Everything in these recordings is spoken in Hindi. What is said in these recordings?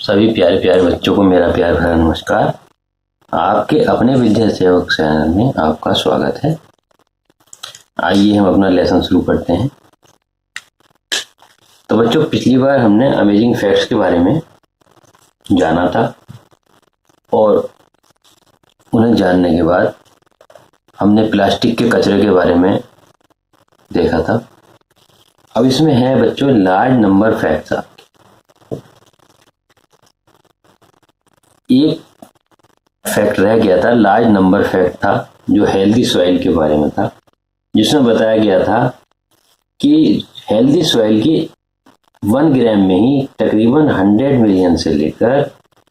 सभी प्यारे प्यारे बच्चों को मेरा प्यार भरा नमस्कार। आपके अपने विद्या सेवक चैनल में आपका स्वागत है। आइए हम अपना लेसन शुरू करते हैं। तो बच्चों, पिछली बार हमने अमेजिंग फैक्ट्स के बारे में जाना था और उन्हें जानने के बाद हमने प्लास्टिक के कचरे के बारे में देखा था। अब इसमें है बच्चों लार्ज नंबर फैक्ट्स। एक फैक्ट रह गया था, लार्ज नंबर फैक्ट था जो हेल्दी सॉइल के बारे में था, जिसमें बताया गया था कि हेल्दी सॉइल की 1 ग्राम में ही तकरीबन 100 मिलियन से लेकर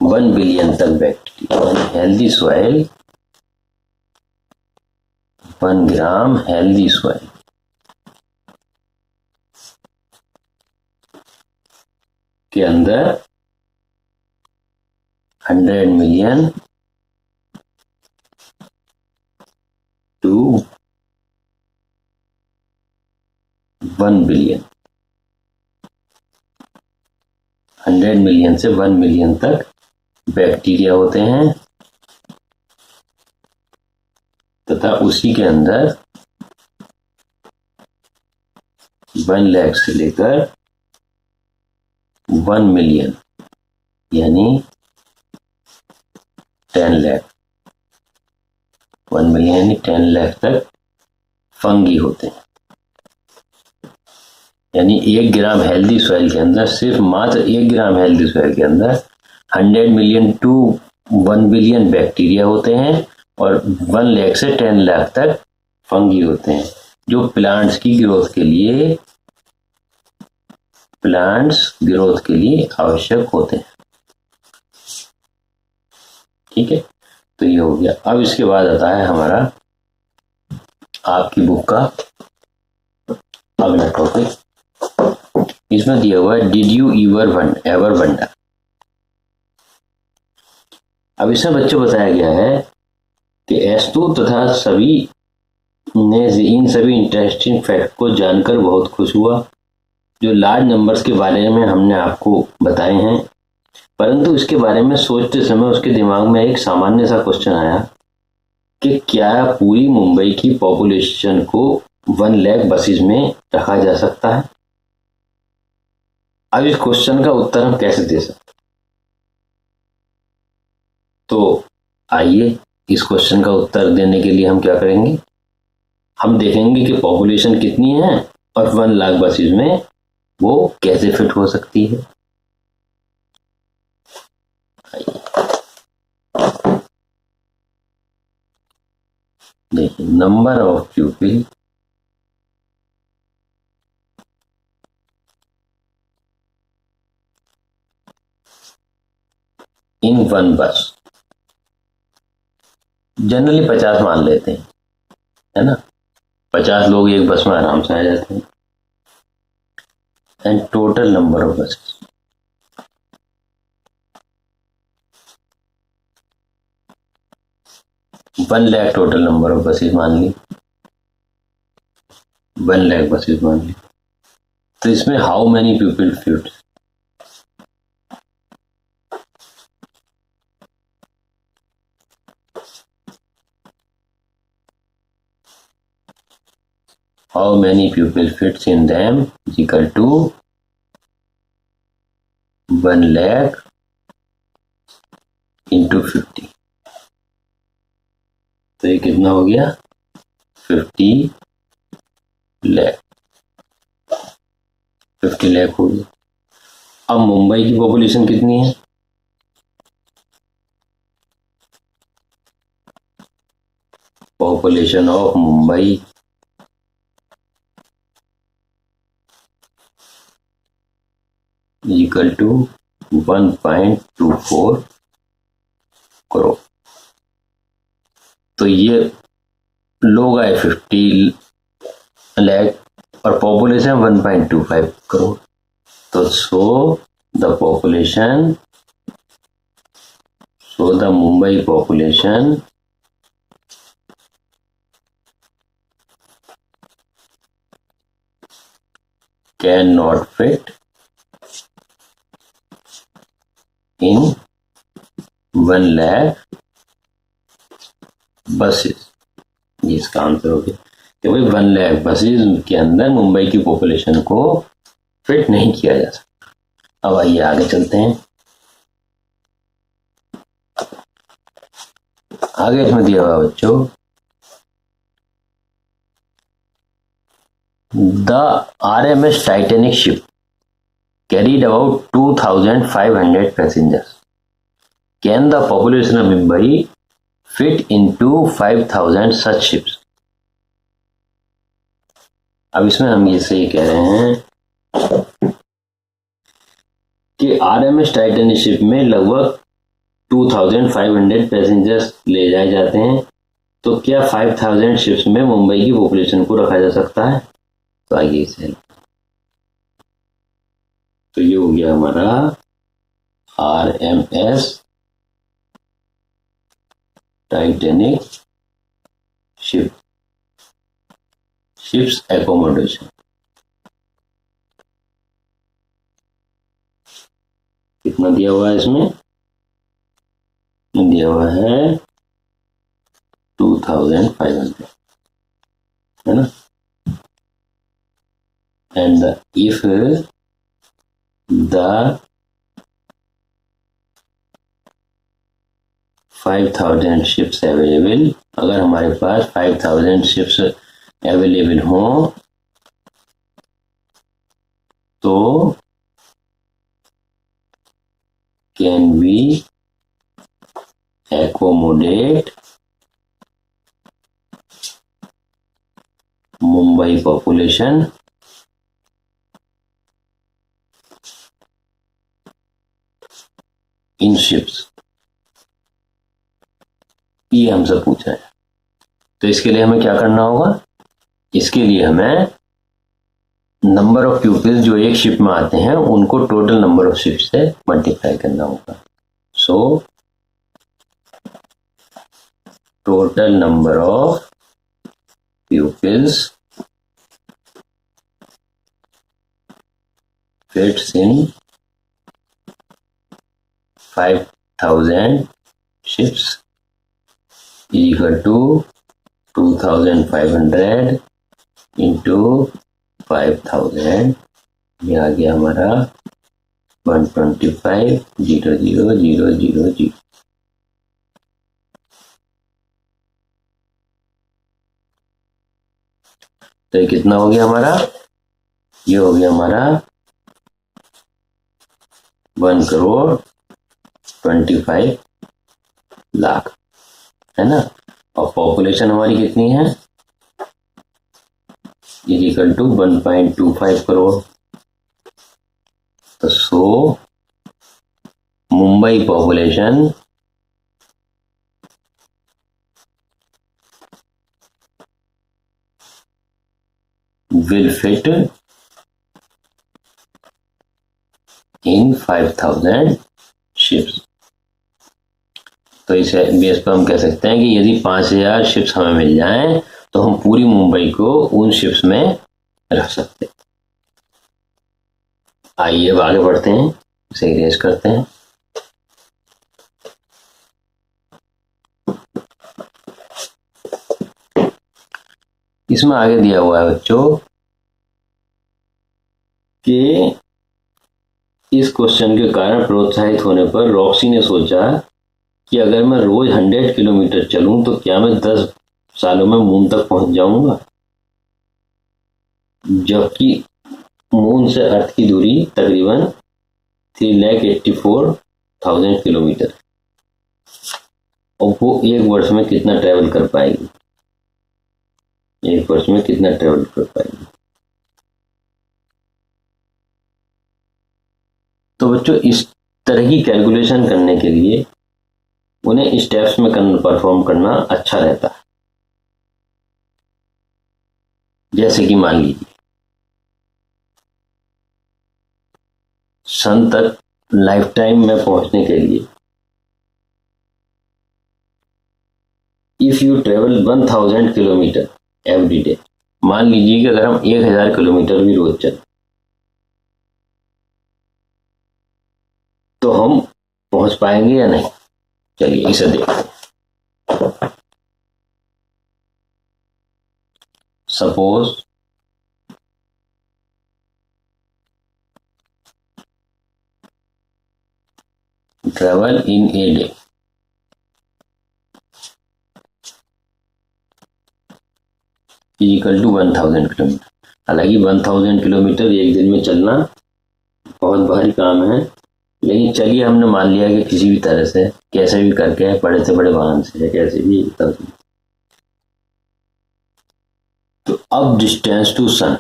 1 बिलियन तक बैक्टीरिया। हेल्दी सॉइल 1 ग्राम हेल्दी सॉइल के अंदर 100 मिलियन टू 1 बिलियन, 100 मिलियन से 1 मिलियन तक बैक्टीरिया होते हैं तथा उसी के अंदर 1 लाख से लेकर 1 मिलियन यानी 10 लाख, 1 मिलियन यानी 10 लाख तक फंगी होते हैं। यानी 1 ग्राम हेल्दी सॉइल के अंदर, सिर्फ मात्र 1 ग्राम हेल्दी सॉइल के अंदर 100 मिलियन टू 1 बिलियन बैक्टीरिया होते हैं और 1 लाख से 10 लाख तक फंगी होते हैं, जो प्लांट्स ग्रोथ के लिए आवश्यक होते हैं। ठीक है, तो ये हो गया। अब इसके बाद आता है हमारा आपकी बुक का अगला टॉपिक। इसमें दिया हुआ है डिड यू एवर वंडर। अब इसमें बच्चों बताया गया है कि एस्तु तथा सभी ने इन सभी इंटरेस्टिंग फैक्ट को जानकर बहुत खुश हुआ, जो लार्ज नंबर्स के बारे में हमने आपको बताए हैं। परंतु इसके बारे में सोचते समय उसके दिमाग में एक सामान्य सा क्वेश्चन आया कि क्या पूरी मुंबई की पॉपुलेशन को 1 लाख बसेस में रखा जा सकता है। अब इस क्वेश्चन का उत्तर हम कैसे दे सकते, तो आइए इस क्वेश्चन का उत्तर देने के लिए हम क्या करेंगे, हम देखेंगे कि पॉपुलेशन कितनी है और 1 लाख बसेस में वो कैसे फिट हो सकती है। देखिए, नंबर ऑफ पीपल इन 1 बस, जनरली 50 मान लेते हैं, है ना। 50 लोग एक बस में आराम से आ जाते हैं। And total number of buses, one lakh total number of buses मान ली, 1 लाख बसेस मान ली। तो इसमें how many people fit, how many people fits in them is equal to 1 lakh into 50। तो ये कितना हो गया, 50 लाख, 50 लाख हो गया। अब मुंबई की पॉपुलेशन कितनी है, population of Mumbai equal to 1.24 crore. तो ये लोग आए 50 लाख और पॉपुलेशन 1.25 करोड़। तो the Mumbai population can not fit in 1 lakh buses, ये इसका आंसर हो गया कि भाई 1 लाख बसेस के अंदर मुंबई की पॉपुलेशन को फिट नहीं किया जा सकता। अब आइए आगे चलते हैं। आगे इसमें दिया हुआ बच्चों, the RMS Titanic ship carried about 2,500 passengers. Can the population of Mumbai fit into 5,000 such ships? अब इसमें हम ये कह रहे हैं कि RMS टाइटैनिक शिप में लगभग 2,500 पैसेंजर्स ले जाए जाते हैं, तो क्या 5,000 शिप्स में मुंबई की पॉपुलेशन को रखा जा सकता है? तो आइए इसे, तो ये हो गया हमारा RMS टाइटैनिक शिप्स एकोमोडेशन। कितना दिया हुआ है इसमें? दिया हुआ है 2,500, है ना। And if the 5,000 ships available, अगर हमारे पास 5,000 ships अवेलेबल हो तो can we accommodate Mumbai population in ships, ये हमसे पूछा है। तो इसके लिए हमें क्या करना होगा? इसके लिए हमें नंबर ऑफ प्यूपिल्स जो एक शिप में आते हैं उनको टोटल नंबर ऑफ शिप से मल्टीप्लाई करना होगा। So total number of pupils fits in 5,000 ships is equal to 2,500 into 5,000, ये आ गया हमारा 125,000,000। तो ये कितना हो गया हमारा? ये हो गया हमारा 1,25,00,000, है ना। और पॉपुलेशन हमारी कितनी है? Is equal to 1.25 crore. तो so Mumbai population will fit in 5,000 ships. तो इस बेस पर हम कह सकते हैं कि यदि 5,000 शिप्स हमें मिल जाएं तो हम पूरी मुंबई को उन शिप्स में रख सकते हैं। आइए अब आगे बढ़ते हैं, इसे इरेज करते हैं। इसमें आगे दिया हुआ है बच्चों कि इस क्वेश्चन के कारण प्रोत्साहित होने पर रॉक्सी ने सोचा कि अगर मैं रोज 100 किलोमीटर चलूं तो क्या मैं 10 सालों में मून तक पहुंच जाऊंगा, जबकि मून से अर्थ की दूरी तकरीबन 3,84,000 किलोमीटर, और वो एक वर्ष में कितना ट्रेवल कर पाएगी? एक वर्ष में कितना ट्रेवल कर पाएगी? तो बच्चों इस तरह की कैलकुलेशन करने के लिए उन्हें स्टेप्स में परफॉर्म करना अच्छा रहता है। जैसे कि मान लीजिए सन तक लाइफ टाइम में पहुंचने के लिए if you travel 1,000 kilometre every day, मान लीजिए कि अगर हम 1,000 किलोमीटर भी रोज चलें तो हम समझ पाएंगे या नहीं? चलिए इसे देखते। Suppose travel in a day equal to 1000 kilometre. हालांकि 1000 किलोमीटर एक दिन में चलना बहुत भारी काम है, लेकिन चलिए हमने मान लिया कि किसी भी तरह से कैसे भी करके बड़े से बड़े वाहन से कैसे भी तो अब डिस्टेंस टू सन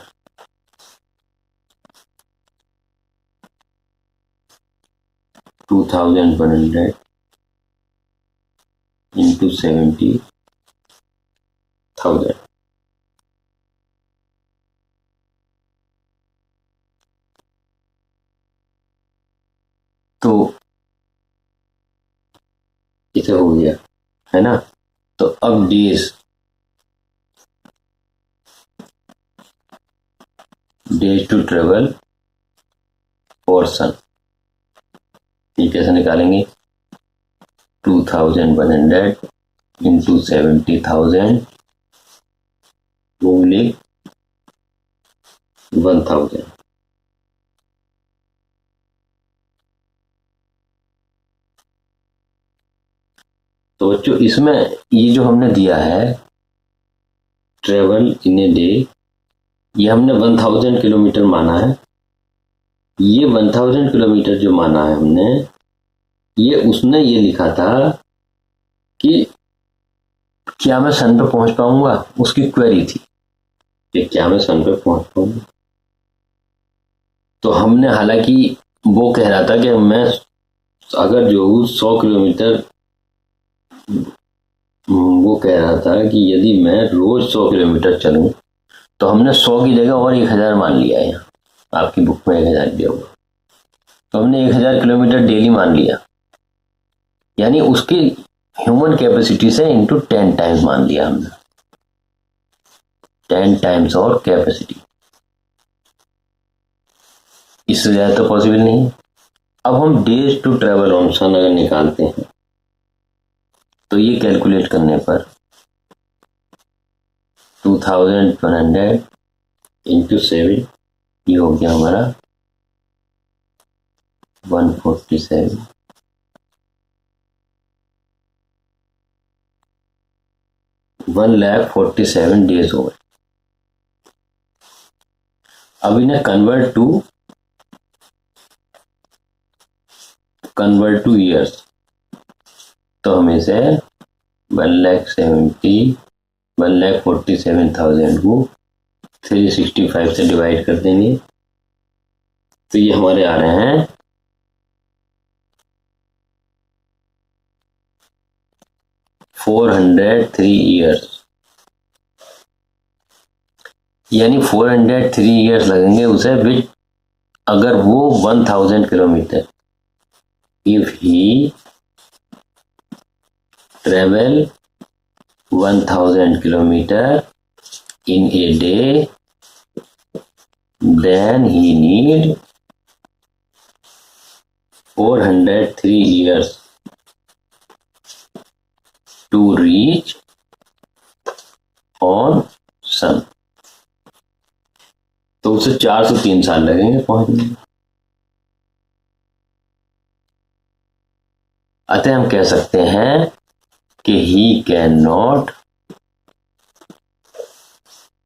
2100 into 70,000। तो इसे हो गया है ना। तो अब डेज टू ट्रेवल फॉर सन ये कैसे निकालेंगे? 2100 into 70,000 only 1000। तो बच्चों इसमें ये जो हमने दिया है ट्रेवल इन ए डे, ये हमने 1000 किलोमीटर माना है। ये 1000 किलोमीटर जो माना है हमने, ये उसने ये लिखा था कि क्या मैं सन पे पहुंच पाऊंगा, उसकी क्वेरी थी कि क्या मैं सन पे पहुंच पाऊंगा। तो हमने हालांकि वो कह रहा था कि मैं अगर जो 100 किलोमीटर, वो कह रहा था कि यदि मैं रोज 100 किलोमीटर चलूं तो हमने 100 की जगह और 1000 मान लिया है। यहाँ आपकी बुक में 1000 दिया हुआ, तो हमने 1000 किलोमीटर डेली मान लिया, यानी उसकी ह्यूमन कैपेसिटी से इंटू 10 टाइम्स मान लिया हमने, 10 टाइम्स और कैपेसिटी। इससे ज्यादा तो पॉसिबल नहीं है। अब हम डेज टू ट्रेवल ऑन सन अगर निकालते हैं तो ये कैलकुलेट करने पर 2100 इंटू 7 ये हो गया हमारा 147। 1,47,000 डेज हो गए। अब इन्हें कन्वर्ट टू ईयर्स, तो हमें से 1,47,000 को 365 से डिवाइड कर देंगे, तो ये हमारे आ रहे हैं 403 ईयर्स, यानी 403 ईयर्स लगेंगे उसे विच अगर वो 1000 kilometre, if he travel 1000 kilometre in a day, then he need 403 years to reach on sun। तो उसे 403 साल लगेंगे पहुंचने में। अतः हम कह सकते हैं कि he cannot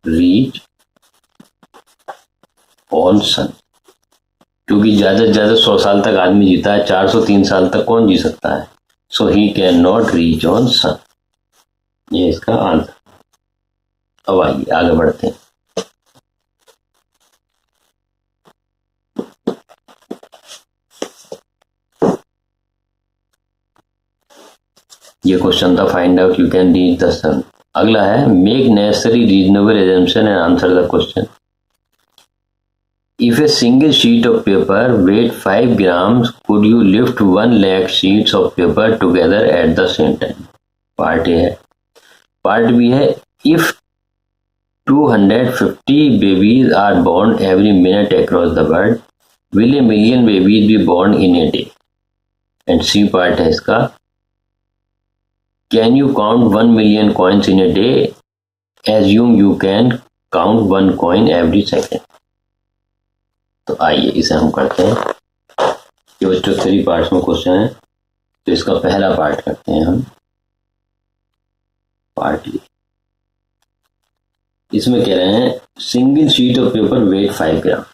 reach on sun, क्योंकि ज्यादा से ज्यादा 100 साल तक आदमी जीता है, 403 साल तक कौन जी सकता है। So he can not reach on sun, ये इसका आंसर। अब आइए आगे बढ़ते हैं। ये क्वेश्चन था find out you can reach the sun. अगला है make necessary reasonable assumption and answer the question. If a single sheet of paper weighed 5 grams, could you lift 1 lakh sheets of paper together at the same time? Part A है। पार्ट बी है if 250 babies are born every minute across the world, will a million babies be born in a day? And C part है इसका, can you count 1 million coins in a day, assume you can count 1 coin every second. तो आइए इसे हम करते हैं। ये बच्चों 3 पार्ट्स में क्वेश्चन है, तो इसका पहला पार्ट करते हैं हम। पार्ट इसमें कह रहे हैं single sheet of paper weight 5 gram,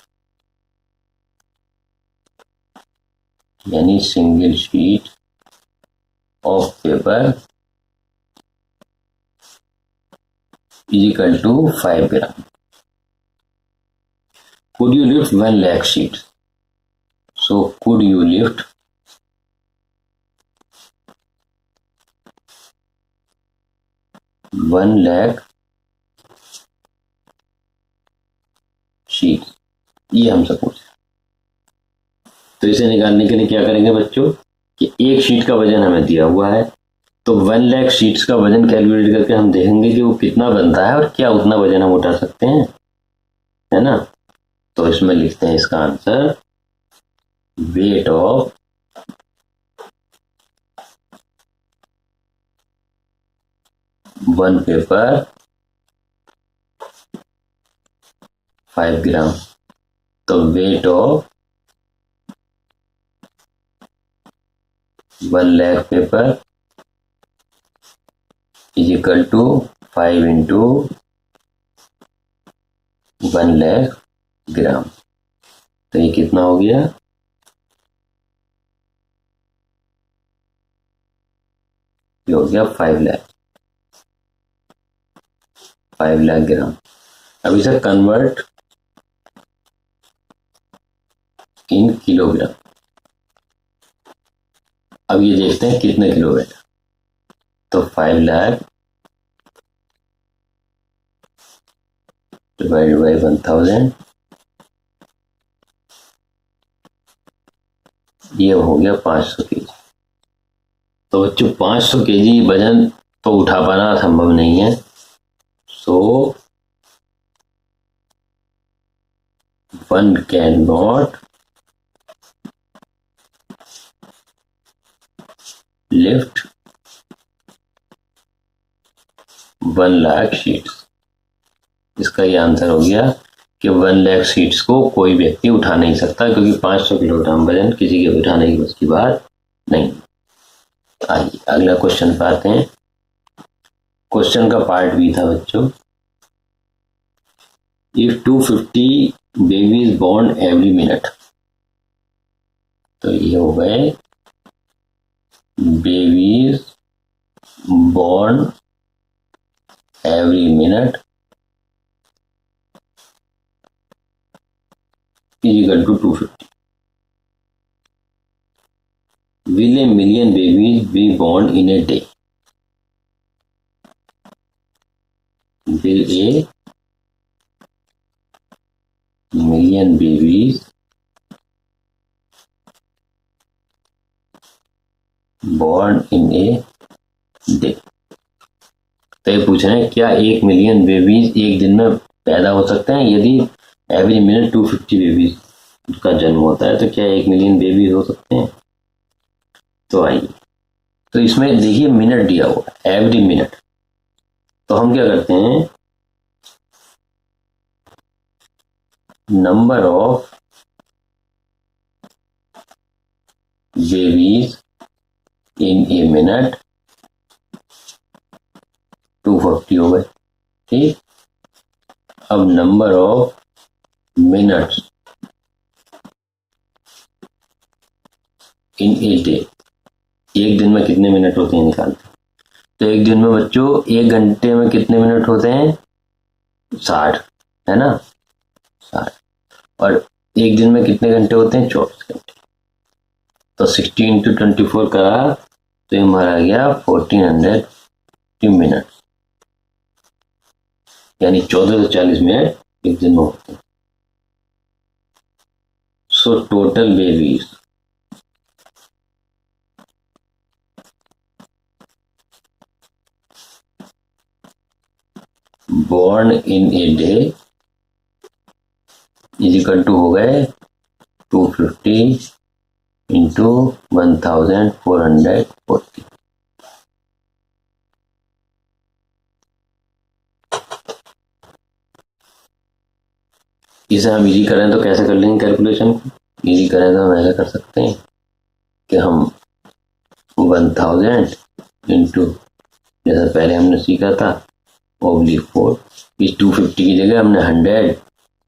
यानी single sheet of paper is equal to 5 gram. Could you lift 1 lakh sheets? So could you lift 1 lakh sheet, ये हमसे पूछा। तो इसे निकालने के लिए क्या करेंगे बच्चों कि एक शीट का वजन हमें दिया हुआ है, तो 1 लाख शीट्स का वजन कैलकुलेट करके हम देखेंगे कि वो कितना बनता है और क्या उतना वजन हम उठा सकते हैं, है ना। तो इसमें लिखते हैं इसका answer, weight of one paper 5 gram. तो weight of 1 lakh paper is equal to 5 into 1 lakh gram. तो ये कितना हो गया, ये हो गया 5 लाख ग्राम। अब इसे कन्वर्ट इन किलोग्राम। अब ये देखते हैं कितने किलो बैठा। तो 5 लाख डिवाइड बाई 1000, ये हो गया 500 केजी। तो बच्चों 500 केजी वजन तो उठा पाना संभव नहीं है। So one can not lift 1 lakh sheets. इसका ये आंसर हो गया कि 1 लाख शीट्स को कोई व्यक्ति उठा नहीं सकता, क्योंकि 500 किलोग्राम वजन किसी के उठाने की बस की बात नहीं। आइए अगला क्वेश्चन पे आते हैं। क्वेश्चन का पार्ट बी था बच्चों, if 250 babies born every minute. तो ये हो गए babies born every minute is equal to 250. Will a million babies be born in a day? Will a million babies born in a day? तो ये पूछ रहे हैं क्या 1 मिलियन बेबीज एक दिन में पैदा हो सकते हैं? यदि एवरी मिनट 250 बेबीज का जन्म होता है तो क्या 1 मिलियन बेबीज हो सकते हैं? तो आइए, तो इसमें देखिए मिनट दिया हुआ है, एवरी मिनट। तो हम क्या करते हैं, number of babies in a minute 250 हो गए, ठीक। अब number of minutes in a day, एक दिन में कितने मिनट होते हैं निकालते हैं। तो एक दिन में बच्चों 1 घंटे में कितने मिनट होते हैं? 60, है ना, 60। और एक दिन में कितने घंटे होते हैं? 24 घंटे। तो 60 इंटू 24 करा तो ये हमारा गया 1400 मिनट, यानी 1440 मिनट एक दिन में होते हैं। So total babies born in a day is equal to हो गए 250 इंटू 1440। इसे हम इजी करें तो कैसे कर लेंगे कैलकुलेशन को? इजी करें तो हम ऐसा कर सकते हैं कि हम 1000 इंटू, जैसा पहले हमने सीखा था, ओब्लिक 4, इस 250 की जगह हमने 100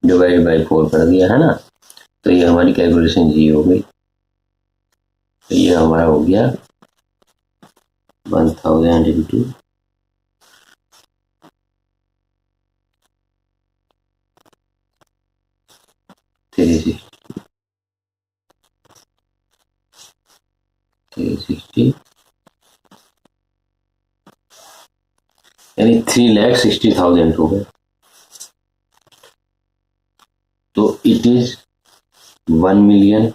डिवाइड बाई 4 कर दिया है ना, तो ये हमारी कैलकुलेशन जी हो गई। तो ये हमारा हो गया 1000 इंटू 360 यानी 3,60,000 हो गए। तो it is 1 million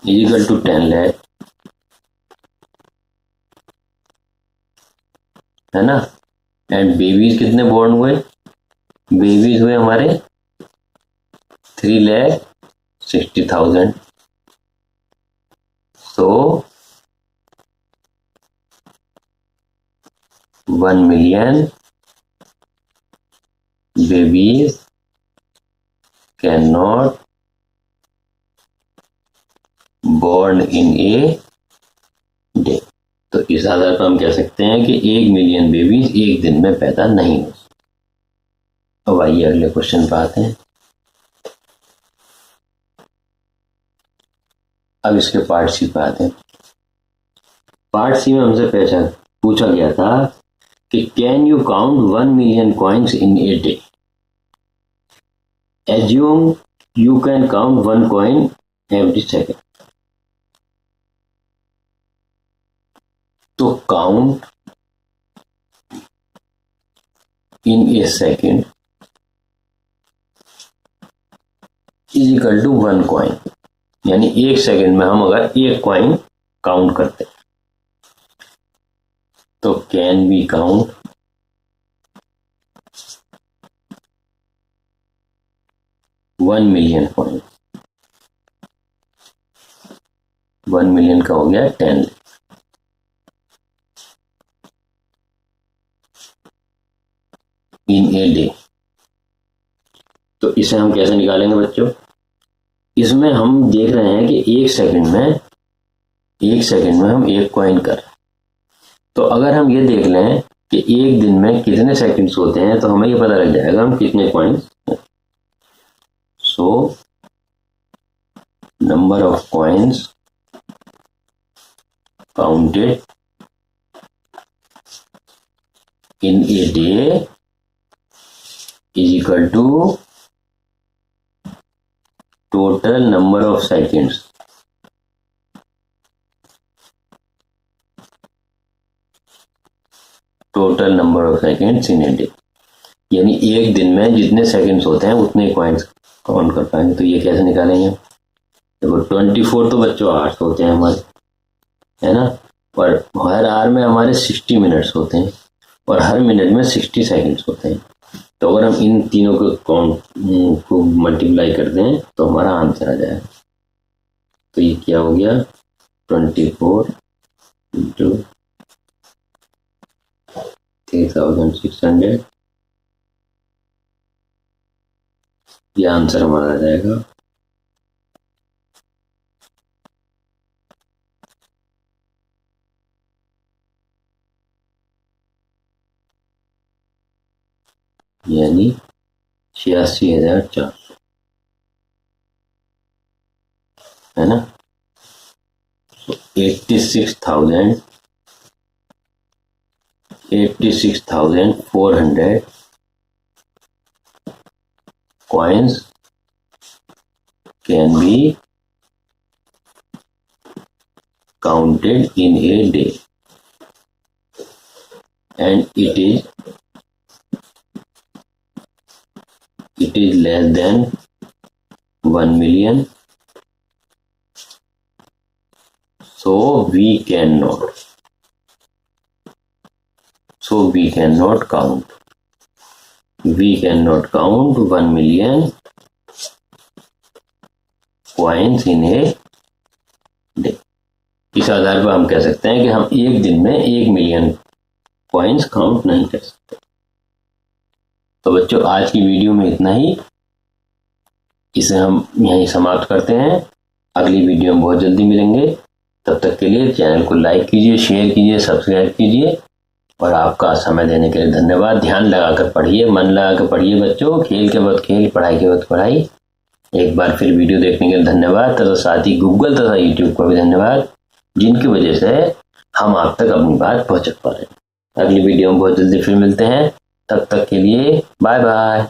equal to 10 lakh, है ना। एंड बेबीज कितने बोर्न हुए? बेबीज हुए हमारे 3,60,000। सो 1 million babies cannot born in a day। तो इस आधार पर हम कह सकते हैं कि 1 मिलियन बेबीज एक दिन में पैदा नहीं हो। अब आइए अगले क्वेश्चन पर आते हैं। अब इसके पार्ट सी पे आते हैं। पार्ट सी में हमसे पूछा गया था कि can you count 1 million coins in a day? Assume you can count 1 coin every second. तो count in a second is equal to 1 coin, यानी एक सेकेंड में हम अगर एक कॉइन काउंट करते हैं तो can we count 1 million coin. 1 million का हो गया 10 इन ए डे। तो इसे हम कैसे निकालेंगे बच्चों? इसमें हम देख रहे हैं कि एक सेकंड में हम एक कॉइन कर रहे हैं। तो अगर हम ये देख लें कि एक दिन में कितने सेकंड्स होते हैं तो हमें ये पता लग जाएगा हम कितने coins. So number of coins counted in a day is equal to total number of seconds in a day, यानी एक दिन में जितने सेकंड्स होते हैं उतने कॉइन्स काउंट कर पाएंगे। तो ये कैसे निकालेंगे? देखो 24 तो बच्चों आवर्स होते हैं हमारे, है ना, और हर आवर में हमारे 60 मिनट्स होते हैं और हर मिनट में 60 सेकंड्स होते हैं। तो अगर हम इन तीनों को काउंट को मल्टीप्लाई कर दें तो हमारा आंसर आ जाएगा। तो ये क्या हो गया? 24 इंटू 3,600, ये आंसर हमारा आ जाएगा। यानी 86,400, है ना। 86,400 coins can be counted in a day, and it is less than 1 million, so we cannot count 1 million coins in a day. इस आधार पर हम कह सकते हैं कि हम एक दिन में 1 मिलियन कॉइन्स काउंट नहीं कर सकते। तो बच्चों, आज की वीडियो में इतना ही। इसे हम यहीं समाप्त करते हैं। अगली वीडियो में बहुत जल्दी मिलेंगे। तब तक के लिए चैनल को लाइक कीजिए, शेयर कीजिए, सब्सक्राइब कीजिए। और आपका समय देने के लिए धन्यवाद। ध्यान लगाकर पढ़िए, मन लगाकर पढ़िए बच्चों। खेल के वक्त खेल, पढ़ाई के वक्त पढ़ाई। एक बार फिर वीडियो देखने के लिए धन्यवाद, तथा साथ ही गूगल तथा यूट्यूब को भी धन्यवाद, जिनकी वजह से हम आप तक अपनी बात पहुंचा पा रहे हैं। अगली वीडियो में बहुत जल्दी फिर मिलते हैं। तब तक के लिए बाय बाय।